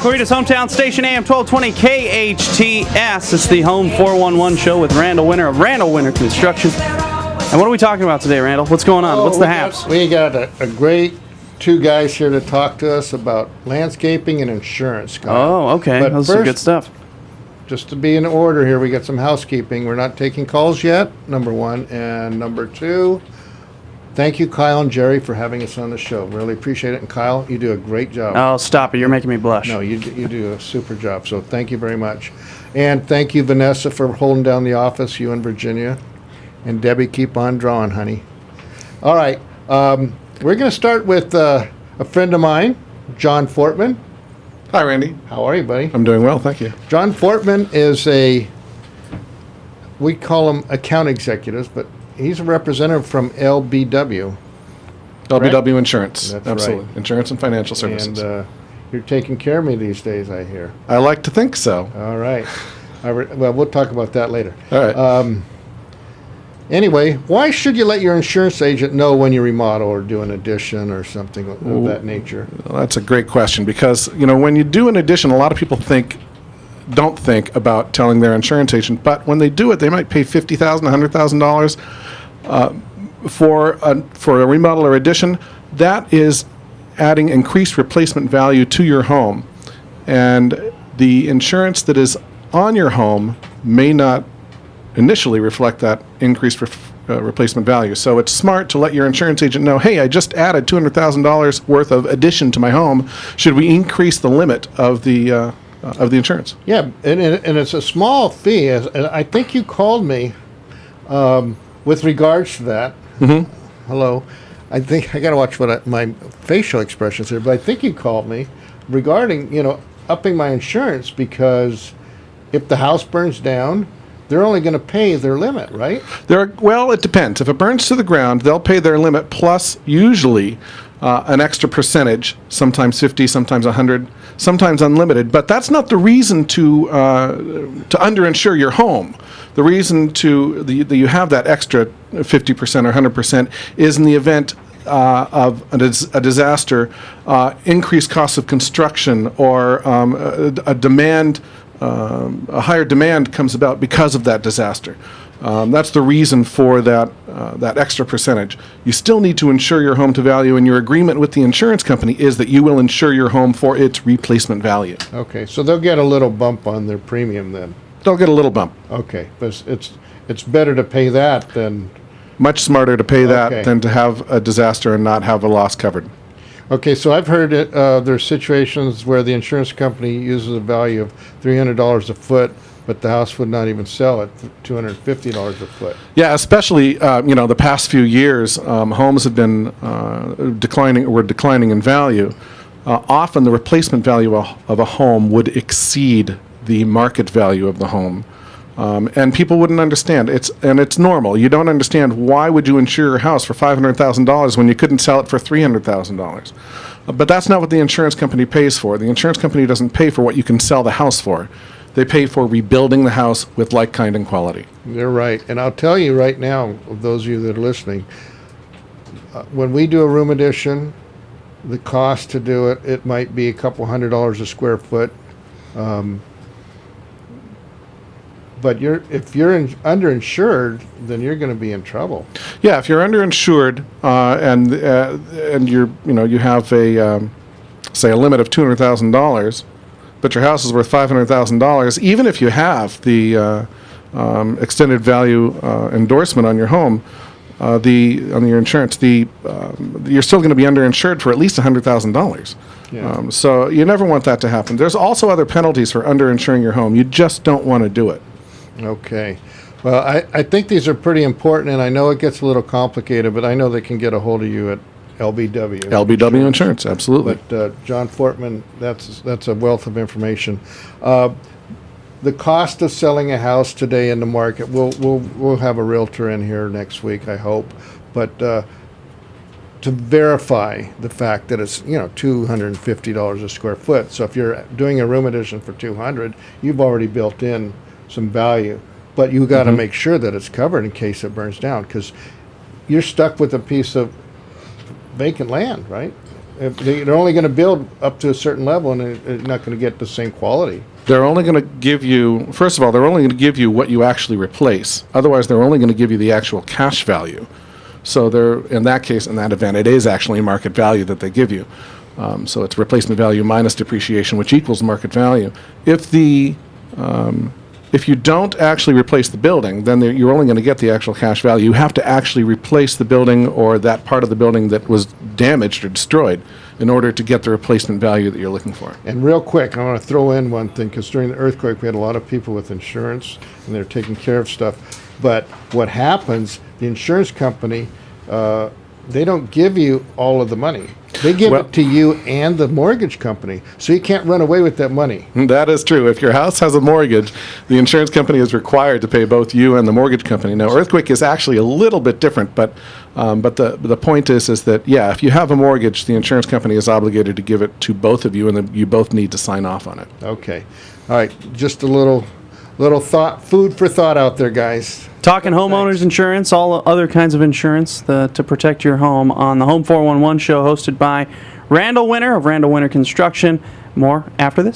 Clarita's hometown station, AM 1220 KHTS. It's the Home 411 show with Randall Winter of Randall Winter Construction. And what are we talking about today, Randall? What's going on? What's the haps? We got a great two guys here to talk to us about landscaping and insurance. Oh, okay. But That's first, some good stuff. Just to be in order here, we got some housekeeping. We're not taking calls yet, number one. And number two, thank you, Kyle and Jerry, for having us on the show. Really appreciate it. And Kyle, you do a great job. Oh, stop it. You're making me blush. No, you do a super job. So thank you very much. And thank you, Vanessa, for holding down the office, you and Virginia. And Debbie, keep on drawing, honey. All right. We're going to start with a friend of mine, John Portman. Hi, Randy. How are you, buddy? I'm doing well, thank you. John Portman is we call him account executives, but he's a representative from LBW. LBW Insurance. That's absolutely. right. Insurance and financial services. And you're taking care of me these days, I hear. I like to think so. All right. Well, we'll talk about that later. All right. Anyway, why should you let your insurance agent know when you remodel or do an addition or something of that nature? Well, that's a great question because, when you do an addition, a lot of people don't think about telling their insurance agent, but when they do it, they might pay $50,000, $100,000 for a remodel or addition. That is adding increased replacement value to your home. And the insurance that is on your home may not initially reflect that increased replacement value. So it's smart to let your insurance agent know, hey, I just added $200,000 worth of addition to my home. Should we increase the limit of the insurance? Yeah, and it's a small fee. I think you called me with regards to that. Mm-hmm. Hello. I think I got to watch my facial expressions here, but I think you called me regarding, upping my insurance because if the house burns down, they're only going to pay their limit, right? Well, it depends. If it burns to the ground, they'll pay their limit plus usually an extra percentage, sometimes 50, sometimes 100, sometimes unlimited. But that's not the reason to underinsure your home. The reason that you have that extra 50% or 100% is in the event of a disaster, increased cost of construction, or a higher demand comes about because of that disaster. That's the reason for that extra percentage. You still need to insure your home to value, and your agreement with the insurance company is that you will insure your home for its replacement value. Okay, so they'll get a little bump on their premium then. They'll get a little bump. Okay, but it's better to pay that than... Much smarter to pay that than to have a disaster and not have a loss covered. Okay, so I've heard there's situations where the insurance company uses a value of $300 a foot, but the house would not even sell at $250 a foot. Yeah, especially the past few years, homes have been declining in value. Often the replacement value of a home would exceed the market value of the home. And people wouldn't understand. It's normal. You don't understand why would you insure your house for $500,000 when you couldn't sell it for $300,000. But that's not what the insurance company pays for. The insurance company doesn't pay for what you can sell the house for. They pay for rebuilding the house with like, kind, and quality. You're right. And I'll tell you right now, those of you that are listening, when we do a room addition, the cost to do it might be a couple $100 a square foot. But if you're underinsured, then you're going to be in trouble. Yeah, if you're underinsured and you have say a limit of $200,000, but your house is worth $500,000, even if you have the extended value endorsement on your home, on your insurance, you're still going to be underinsured for at least $100,000. Yeah. So you never want that to happen. There's also other penalties for underinsuring your home. You just don't want to do it. Okay. Well, I think these are pretty important, and I know it gets a little complicated, but I know they can get a hold of you at LBW. LBW Insurance, absolutely. But John Portman, that's a wealth of information. The cost of selling a house today in the market, we'll have a realtor in here next week, I hope, but to verify the fact that it's $250 a square foot. So if you're doing a room addition for $200, you've already built in some value, but you got to make sure that it's covered in case it burns down, because you're stuck with a piece of vacant land, right? If they're only going to build up to a certain level, and they're not going to get the same quality. They're only going to give you, first of all, they're only going to give you what you actually replace. Otherwise, they're only going to give you the actual cash value. So they're, in that case, in that event, it is actually market value that they give you. So it's replacement value minus depreciation, which equals market value. If you don't actually replace the building, then you're only going to get the actual cash value. You have to actually replace the building or that part of the building that was damaged or destroyed in order to get the replacement value that you're looking for. And real quick, I want to throw in one thing, because during the earthquake, we had a lot of people with insurance, and they're taking care of stuff. But what happens, the insurance company, they don't give you all of the money. They give it to you and the mortgage company, so you can't run away with that money. That is true. If your house has a mortgage, the insurance company is required to pay both you and the mortgage company. Now, earthquake is actually a little bit different, but the point is that, yeah, if you have a mortgage, the insurance company is obligated to give it to both of you, and then you both need to sign off on it. Okay. All right. Just a little thought, food for thought out there, guys. Talking homeowners insurance, all other kinds of insurance to protect your home on the Home 411 show, hosted by Randall Winter of Randall Winter Construction. More after this.